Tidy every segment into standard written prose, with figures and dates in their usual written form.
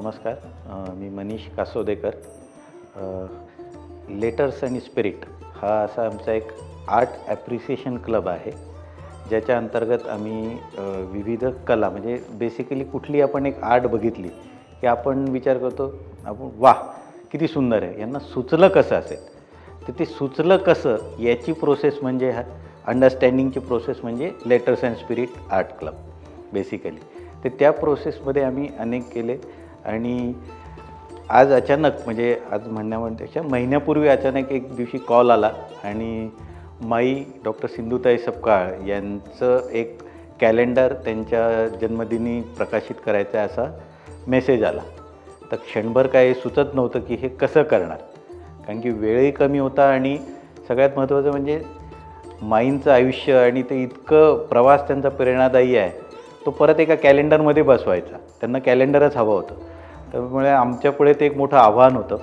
नमस्कार. मी मनीष कासोदेकर. लेटर्स आणि स्पिरिट हा असा आमचा एक आर्ट ॲप्रिसिएशन क्लब आहे, ज्याच्या अंतर्गत आम्ही विविध कला म्हणजे बेसिकली कुठली आपण एक आर्ट बघितली की आपण विचार करतो, आपण वाह किती सुंदर आहे, यांना सुचलं कसं असेल. तर ते सुचलं कसं याची प्रोसेस म्हणजे अंडरस्टँडिंगची प्रोसेस म्हणजे letters and spirit art club basically. तर त्या प्रोसेसमध्ये आम्ही अनेक केले आणि आज अचानक म्हणजे आज म्हणण्यापेक्षा महिन्यापूर्वी अचानक एक दिवशी कॉल आला आणि माई डॉक्टर सिंधुताई सपकाळ यांचं एक कॅलेंडर त्यांच्या जन्मदिनी प्रकाशित करायचा आहे असा मेसेज आला. तर क्षणभर काय सुचत नव्हतं की हे कसं करणार, कारण की वेळही कमी होता आणि सगळ्यात महत्त्वाचं म्हणजे माईंचं आयुष्य आणि ते इतकं प्रवास त्यांचा प्रेरणादायी आहे, तो परत एका कॅलेंडरमध्ये बसवायचा. त्यांना कॅलेंडरच हवं होतं. त्यामुळे आमच्यापुढे ते एक मोठं आव्हान होतं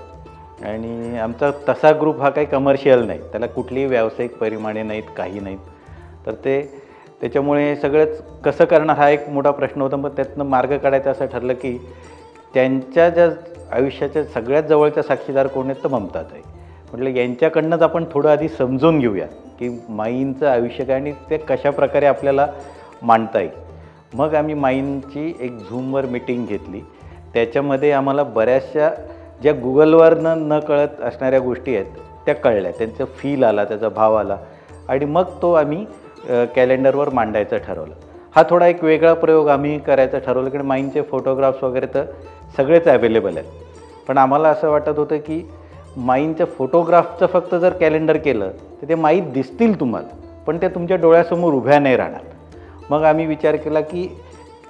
आणि आमचा तसा ग्रुप हा काही कमर्शियल नाही, त्याला कुठलीही व्यावसायिक परिमाणे नाहीत, काही नाहीत. तर त्याच्यामुळे सगळंच कसं करणार हा एक मोठा प्रश्न होता. मग त्यातनं मार्ग काढायचा असं ठरलं की त्यांच्या ज्या आयुष्याच्या सगळ्यात जवळच्या साक्षीदार कोण आहेत तर ममताताई. म्हटलं यांच्याकडनंच आपण थोडं आधी समजून घेऊया की माईंचं आयुष्य काय आणि ते कशाप्रकारे आपल्याला मांडता येईल. मग आम्ही माईंची एक झूमवर मीटिंग घेतली. त्याच्यामध्ये आम्हाला बऱ्याचशा ज्या गुगलवर न कळत असणाऱ्या गोष्टी आहेत त्या कळल्या, त्यांचा फील आला, त्याचा भाव आला आणि मग तो आम्ही कॅलेंडरवर मांडायचं ठरवलं. हा थोडा एक वेगळा प्रयोग आम्ही करायचा ठरवलं, कारण माईंचे फोटोग्राफ्स वगैरे तर सगळेच अवेलेबल आहेत. पण आम्हाला असं वाटत होतं की माईंच्या फोटोग्राफचं फक्त जर कॅलेंडर केलं तर ते माई दिसतील तुम्हाला, पण ते तुमच्या डोळ्यासमोर उभ्या नाही राहणार. मग आम्ही विचार केला की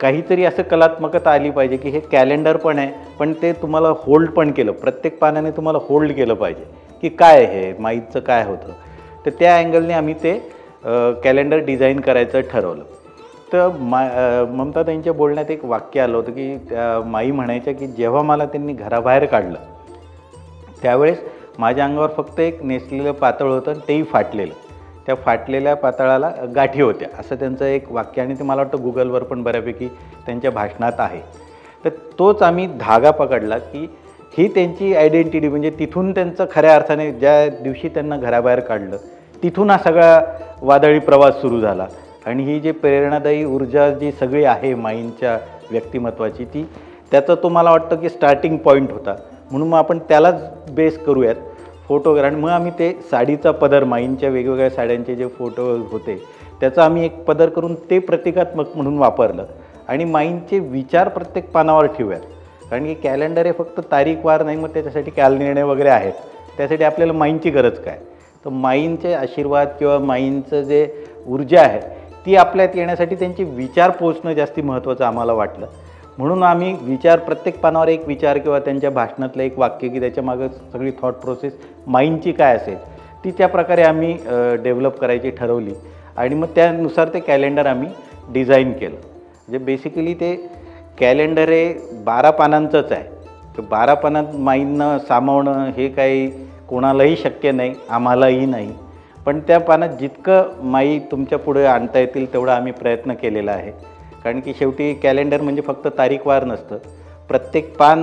काहीतरी असं कलात्मकता आली पाहिजे की हे कॅलेंडर पण आहे, पण ते तुम्हाला होल्ड पण केलं, प्रत्येक पानाने तुम्हाला होल्ड केलं पाहिजे की काय हे माईचं काय होतं. तर त्या अँगलने आम्ही ते कॅलेंडर डिझाईन करायचं ठरवलं. तर ममताताईंच्या बोलण्यात एक वाक्य आलं होतं की त्या माई म्हणायच्या की जेव्हा मला त्यांनी घराबाहेर काढलं त्यावेळेस माझ्या अंगावर फक्त एक नेसलेलं पातळ होतं आणि तेही फाटलेलं. त्या फाटलेल्या पातळाला गाठी होत्या, असं त्यांचं एक वाक्य आणि ते मला वाटतं गुगलवर पण बऱ्यापैकी त्यांच्या भाषणात आहे. तर तोच आम्ही धागा पकडला की ही त्यांची आयडेंटिटी, म्हणजे तिथून त्यांचं खऱ्या अर्थाने ज्या दिवशी त्यांना घराबाहेर काढलं तिथून हा सगळा वादळी प्रवास सुरू झाला आणि ही जी प्रेरणादायी ऊर्जा जी सगळी आहे माईंच्या व्यक्तिमत्वाची ती त्याचा तो मला वाटतं की स्टार्टिंग पॉईंट होता. म्हणून मग आपण त्यालाच बेस करूयात फोटोग्राफ. आणि मग आम्ही ते साडीचा पदर, माईंच्या वेगवेगळ्या साड्यांचे जे फोटो होते त्याचा आम्ही एक पदर करून ते प्रतिकात्मक म्हणून वापरलं आणि माईंचे विचार प्रत्येक पानावर ठेवूयात. कारण की कॅलेंडर हे फक्त तारीखवार नाही, मग त्याच्यासाठी कालनिर्णय वगैरे आहेत. त्यासाठी आपल्याला माईंची गरज काय, तर माईंचे आशीर्वाद किंवा माईंचं जे ऊर्जा आहे ती आपल्यात येण्यासाठी त्यांचे विचार पोचणं जास्ती महत्त्वाचं आम्हाला वाटलं. म्हणून आम्ही विचार प्रत्येक पानावर एक विचार किंवा त्यांच्या भाषणातलं एक वाक्य की त्याच्यामागं सगळी थॉट प्रोसेस माईंडची काय असेल ती त्या प्रकारे आम्ही डेव्हलप करायची ठरवली आणि मग त्यानुसार ते कॅलेंडर आम्ही डिझाईन केलं. म्हणजे बेसिकली ते कॅलेंडर हे 12 पानांचंच आहे. तर 12 पानात माईंना सामावणं हे काही कोणालाही शक्य नाही, आम्हालाही नाही. पण त्या पानात जितकं माई तुमच्या पुढे आणता येतील तेवढा आम्ही प्रयत्न केलेला आहे. कारण की शेवटी कॅलेंडर म्हणजे फक्त तारीखवार नसतं, प्रत्येक पान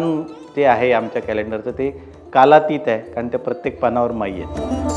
जे आहे आमच्या कॅलेंडरचं ते कालातीत आहे, कारण त्या प्रत्येक पानावर माई आहे.